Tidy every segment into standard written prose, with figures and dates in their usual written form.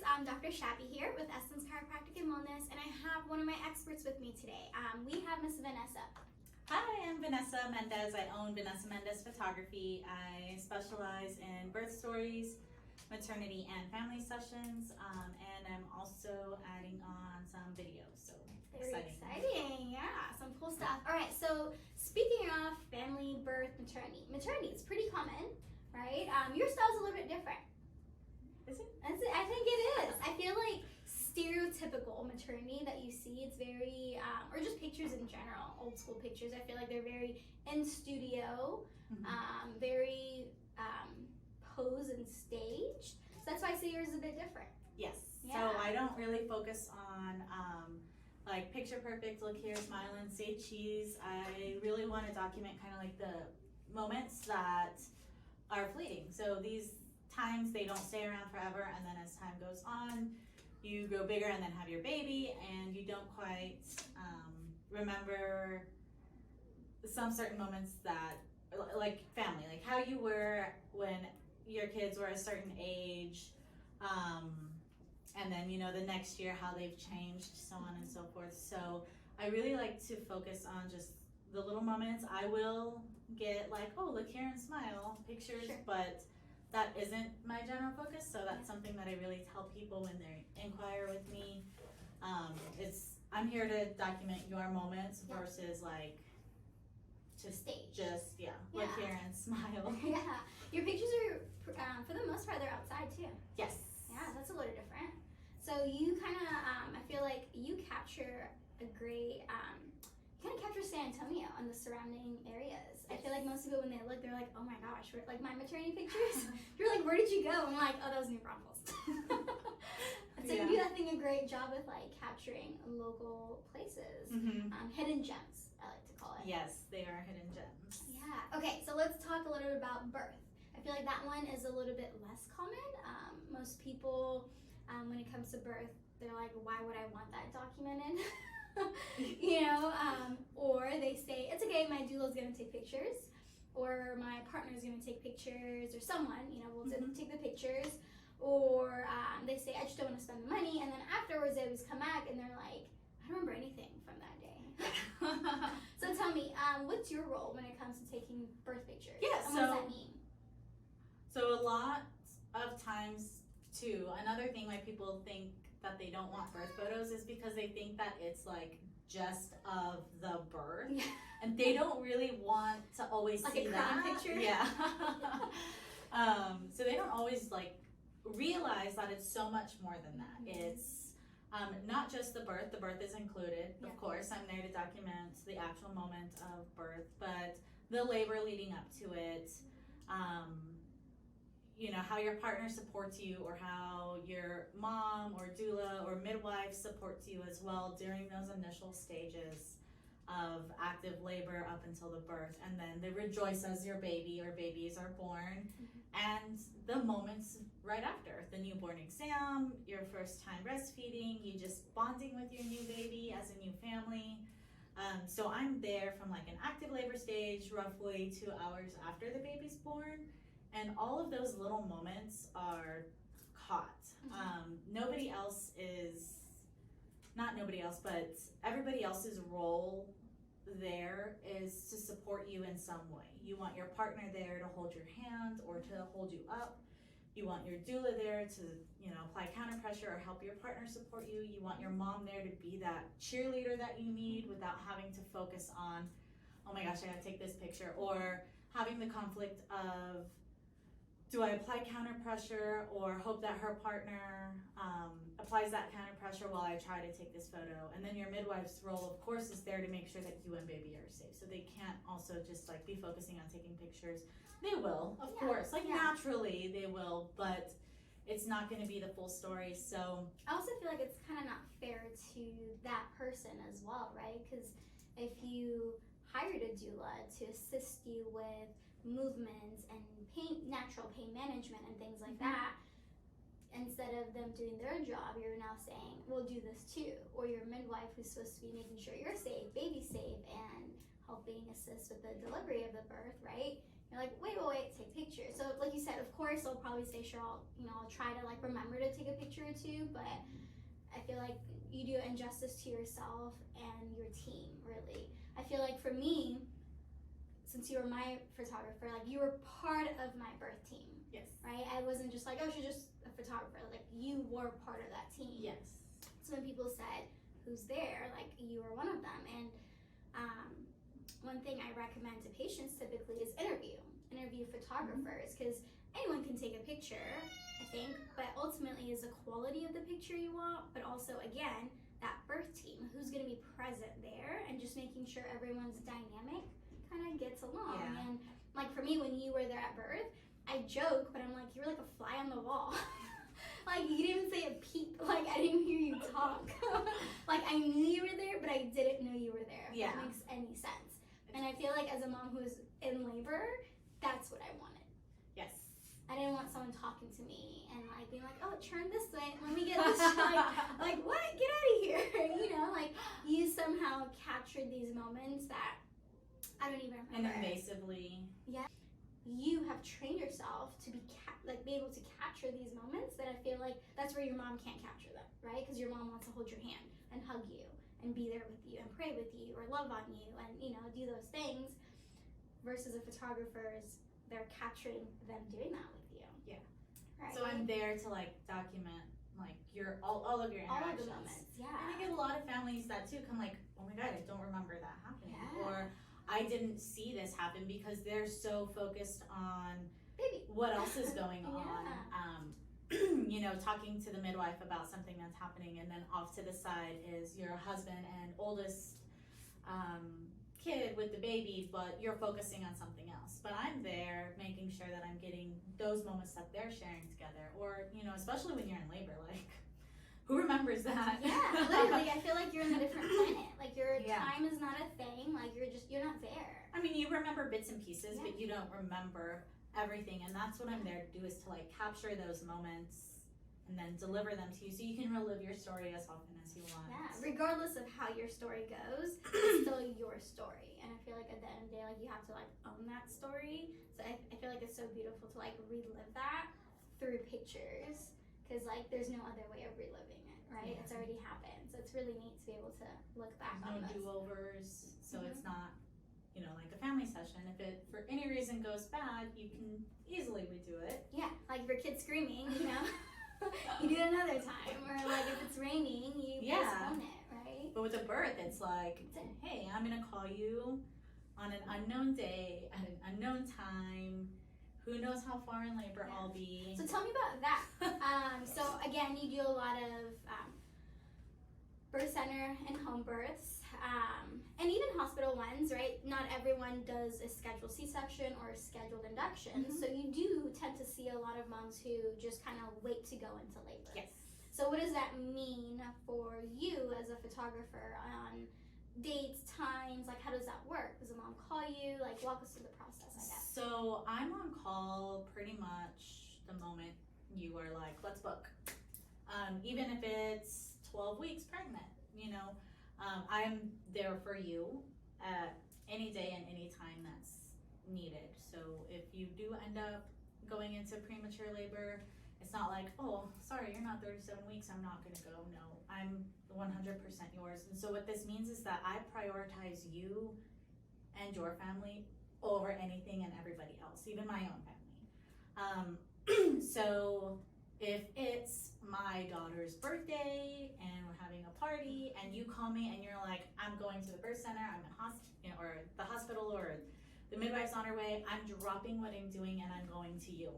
I'm Dr. Shabby here with Essence Chiropractic and Wellness, and I have one of my experts with me today. We have Miss Vanessa. Hi, I'm Vanessa Mendez. I own Vanessa Mendez Photography. I specialize in birth stories, maternity and family sessions, and I'm also adding on some videos. So Very exciting. Yeah, some cool stuff. All right, so speaking of family, birth, maternity is pretty common, right? Your style's a little bit different. Is it? I think it is. I feel like stereotypical maternity that you see, it's very, or just pictures in general, old school pictures, I feel like they're very in studio, very pose and staged. So that's why I say yours is a bit different. Yes. Yeah. So I don't really focus on like picture perfect, look here, smile and say cheese. I really want to document kind of like the moments that are fleeting. So these times, they don't stay around forever, and then as time goes on, you grow bigger and then have your baby, and you don't quite remember some certain moments that, like family, like how you were when your kids were a certain age, and then the next year how they've changed, so on and so forth. So I really like to focus on just the little moments. I will get like, oh, look here and smile pictures, Sure. but that isn't my general focus, so that's something that I really tell people when they inquire with me. I'm here to document your moments versus like Just stage. Look here and smile. Yeah, your pictures are, for the most part, they're outside too. Yes. Yeah, that's a little different. So you kind of, I feel like you capture a great, you kind of capture San Antonio and the surrounding areas. I feel like most people, when they look, they're like, oh my gosh, like my maternity pictures, you're like, where did you go? And I'm like, oh, that was New Braunfels. So you do, I think, a great job with like capturing local places, hidden gems, I like to call it. Yes, they are hidden gems. Yeah, okay, so let's talk a little bit about birth. I feel like that one is a little bit less common. Most people, when it comes to birth, they're like, why would I want that documented? Or they say, it's okay, my doula's gonna take pictures, or my partner's gonna take pictures, or someone, will take the pictures, or they say, I just don't wanna spend the money, and then afterwards they always come back and they're like, I don't remember anything from that day. So tell me, what's your role when it comes to taking birth pictures? Yeah, and what does that mean? So a lot of times too, another thing why people think that they don't want birth photos is because they think that it's like just of the birth, and they don't really want to always like see a that picture. Yeah. So they don't always like realize that it's so much more than that. It's not just the birth is included, of course. I'm there to document the actual moment of birth, but the labor leading up to it, how your partner supports you, or how your mom or doula or midwife supports you as well during those initial stages of active labor up until the birth, and then they rejoice as your baby or babies are born, and the moments right after, the newborn exam, your first time breastfeeding, you just bonding with your new baby as a new family. So I'm there from like an active labor stage, roughly 2 hours after the baby's born. And all of those little moments are caught. But everybody else's role there is to support you in some way. You want your partner there to hold your hand or to hold you up. You want your doula there to, apply counter pressure or help your partner support you. You want your mom there to be that cheerleader that you need without having to focus on, oh my gosh, I gotta take this picture, or having the conflict of, do I apply counter pressure or hope that her partner applies that counter pressure while I try to take this photo? And then your midwife's role, of course, is there to make sure that you and baby are safe. So they can't also just like be focusing on taking pictures. They will, of course, naturally they will, but it's not going to be the full story. So I also feel like it's kind of not fair to that person as well, right? Because if you hired a doula to assist you with movements and natural pain management and things like that, instead of them doing their job, you're now saying, we'll do this too. Or your midwife, who's supposed to be making sure you're safe, baby's safe, and helping assist with the delivery of the birth, right? You're like, wait, take pictures. So like you said, of course, I'll probably say, sure, I'll try to like remember to take a picture or two, but I feel like you do injustice to yourself and your team, really. I feel like for me, since you were my photographer, like you were part of my birth team. Yes. Right? I wasn't just like, oh, she's just a photographer. Like you were part of that team. Yes. So when people said, who's there? Like you were one of them. And one thing I recommend to patients typically is interview photographers, because anyone can take a picture, I think, but ultimately is the quality of the picture you want, but also again, that birth team, who's gonna be present there, and just making sure everyone's dynamic kind of gets along. Yeah. And like for me, when you were there at birth, I joke, but I'm like, you were like a fly on the wall. Like you didn't even say a peep. Like I didn't hear you talk. Like I knew you were there, but I didn't know you were there. If Yeah. that makes any sense. And I feel like as a mom who's in labor, that's what I wanted. Yes. I didn't want someone talking to me and like being like, oh, turn this way, let me get this shot. Like what? Get out of here. You know, like you somehow captured these moments that I don't even And remember. invasively. Yeah. You have trained yourself to be be able to capture these moments that I feel like that's where your mom can't capture them, right? Because your mom wants to hold your hand and hug you and be there with you and pray with you or love on you and, you know, do those things, versus a photographer's, they're capturing them doing that with you. Yeah. Right. So I'm there to like document like your all of your all interactions. of the moments, yeah. And I get a lot of families that too come like, oh my God, I don't remember that happening. Yeah. Or I didn't see this happen, because they're so focused on Baby. what else is going on. You know, talking to the midwife about something that's happening, and then off to the side is your husband and oldest kid with the baby, but you're focusing on something else. But I'm there making sure that I'm getting those moments that they're sharing together. Or, you know, especially when you're in labor, like, who remembers that? Yeah, literally, I feel like you're in a different planet. Like your Yeah. time is not a thing. Like you're not there. I mean, you remember bits and pieces, Yeah. but you don't remember everything. And that's what I'm there to do, is to like capture those moments and then deliver them to you so you can relive your story as often as you want. Yeah, regardless of how your story goes, it's still your story. And I feel like at the end of the day, like you have to like own that story. So I feel like it's so beautiful to like relive that through pictures, because like there's no other way of reliving it, right? Yeah. It's already happened. So it's really neat to be able to look back There's on no this. do-overs, so it's not, you know, like a family session. If it for any reason goes bad, you can easily redo it. Yeah, like if your kid's screaming, you know, you do it another time. Or like if it's raining, you Yeah. postpone it, right? But with a birth, it's like, That's it. hey, I'm gonna call you on an unknown day at an unknown time. Who knows how far in labor Yeah. I'll be. So tell me about that. So again, you do a lot of birth center and home births, and even hospital ones, right? Not everyone does a scheduled C-section or a scheduled induction. Mhm. So you do tend to see a lot of moms who just kind of wait to go into labor. Yes. So what does that mean for you as a photographer on dates, times? Like how does that work? Does a mom call you? Like walk us through the process, I guess. So I'm on call pretty much the moment you are like, let's book. Even if it's 12 weeks pregnant, you know, I'm there for you at any day and any time that's needed. So if you do end up going into premature labor, it's not like, oh, sorry, you're not 37 weeks, I'm not gonna go. No, I'm 100% yours. And so what this means is that I prioritize you and your family over anything and everybody else, even my own family. So if it's my daughter's birthday and we're having a party and you call me and you're like, I'm going to the birth center, I'm in or the hospital, or the midwife's on her way, I'm dropping what I'm doing and I'm going to you.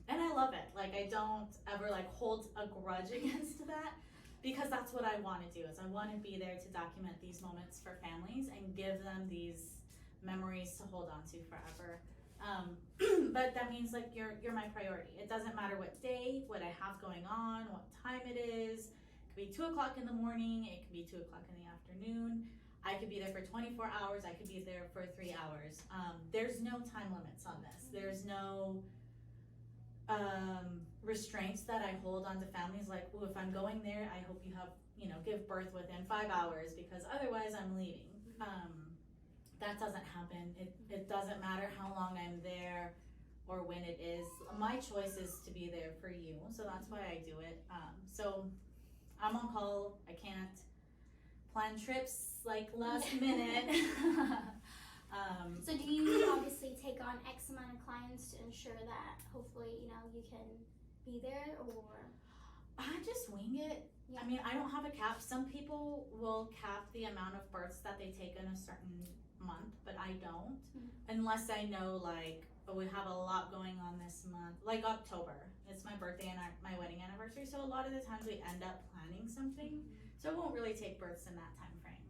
And I love it. Like I don't ever like hold a grudge against that, because that's what I want to do, is I want to be there to document these moments for families and give them these memories to hold on to forever. But that means like you're my priority. It doesn't matter what day, what I have going on, what time it is. It could be 2 o'clock in the morning, it could be 2 o'clock in the afternoon. I could be there for 24 hours, I could be there for 3 hours. There's no time limits on this. There's no restraints that I hold on to families, like, well, if I'm going there, I hope you have, you know, give birth within 5 hours, because otherwise I'm leaving. that doesn't happen. It doesn't matter how long I'm there or when it is. My choice is to be there for you, so that's why I do it. So I'm on call. I can't plan trips like last minute. So do you obviously take on X amount of clients to ensure that hopefully, you know, you can be there, or? I just wing it. Yeah. I mean, I don't have a cap. Some people will cap the amount of births that they take in a certain month, but I don't. Unless I know, like, oh, we have a lot going on this month. Like October, it's my birthday and my wedding anniversary, so a lot of the times we end up planning something. So I won't really take births in that time frame.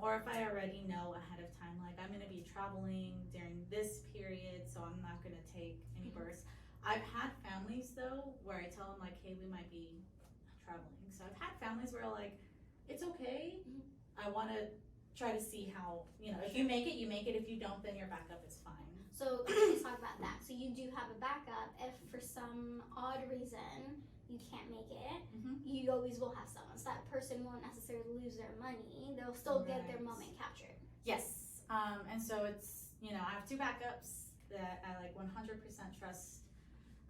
Or if I already know ahead of time, like I'm gonna be traveling during this period, so I'm not gonna take any births. I've had families though where I tell them like, hey, we might be traveling. So I've had families where like, it's okay. I wanna try to see how, you know, if you make it, you make it. If you don't, then your backup is fine. So let's talk about that. So you do have a backup. If for some odd reason you can't make it, you always will have someone. So that person won't necessarily lose their money. They'll still get their moment captured. Yes. And so it's, you know, I have 2 backups that I like 100% trust.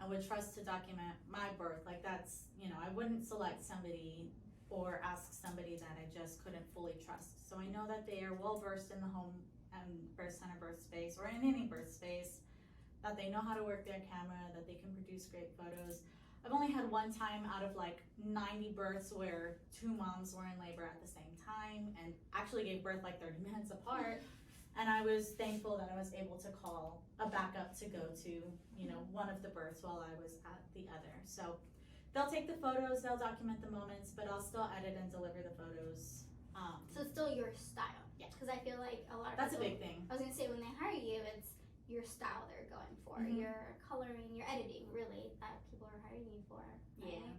I would trust to document my birth. Like that's, you know, I wouldn't select somebody or ask somebody that I just couldn't fully trust. So I know that they are well versed in the home and birth center birth space or in any birth space, that they know how to work their camera, that they can produce great photos. I've only had one time out of like 90 births where 2 moms were in labor at the same time and actually gave birth like 30 minutes apart. And I was thankful that I was able to call a backup to go to, you know, one of the births while I was at the other. So they'll take the photos, they'll document the moments, but I'll still edit and deliver the photos. So it's still your style. Yeah. Because I feel like a lot of That's people, a big thing. I was gonna say when they hire you, it's your style they're going for, your coloring, your editing, really, that people are hiring you for. Right? Yeah.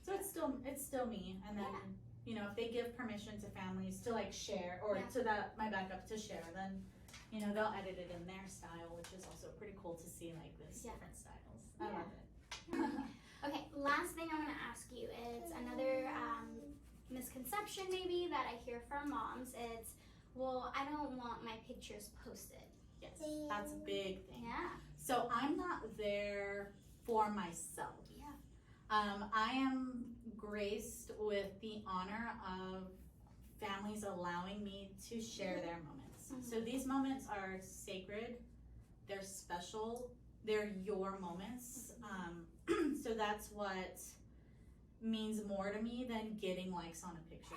So it's still me, and then you know if they give permission to families to like share or to my backup to share, then you know they'll edit it in their style, which is also pretty cool to see like this different styles. I love it. Okay, last thing I want to ask you is another misconception maybe that I hear from moms. It's, well, I don't want my pictures posted. Yes, that's a big thing. Yeah. So I'm not there for myself. Yeah. I am graced with the honor of families allowing me to share their moments. So these moments are sacred, they're special, they're your moments. So that's what means more to me than getting likes on a picture.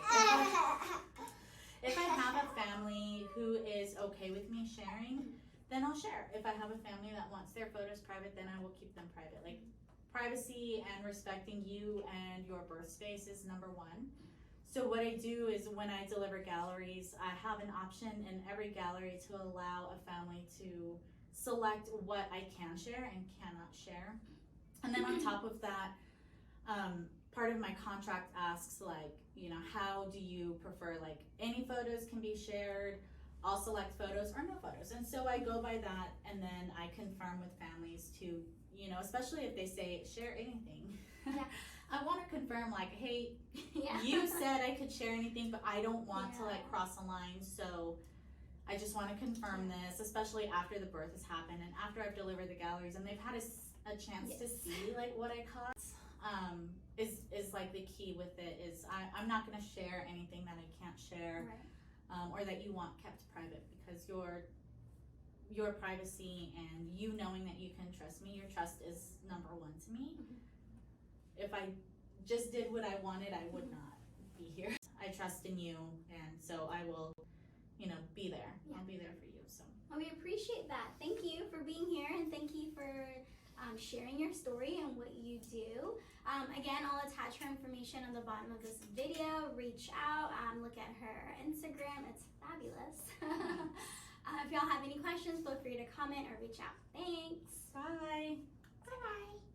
If I have a family who is okay with me sharing, then I'll share. If I have a family that wants their photos private, then I will keep them private. Like, privacy and respecting you and your birth space is number 1. So what I do is when I deliver galleries, I have an option in every gallery to allow a family to select what I can share and cannot share. And then on top of that, part of my contract asks, like, you know, how do you prefer, like, any photos can be shared, I'll select photos or no photos. And so I go by that, and then I confirm with families to, you know, especially if they say share anything. I want to confirm, like, hey, you said I could share anything, but I don't want to like cross a line, so I just want to confirm this, especially after the birth has happened and after I've delivered the galleries and they've had a chance to see like what I caught. Is like the key with it is I'm not going to share anything that I can't share, or that you want kept private, because your privacy and you knowing that you can trust me, your trust is number 1 to me. If I just did what I wanted, I would not be here. I trust in you, and so I will, you know, be there. I'll be there for you. So well, we appreciate that. Thank you for being here, and thank you for sharing your story and what you do. Again, I'll attach her information on the bottom of this video. Reach out, look at her Instagram. It's fabulous. If y'all have any questions, feel free to comment or reach out. Thanks. bye. Bye-bye.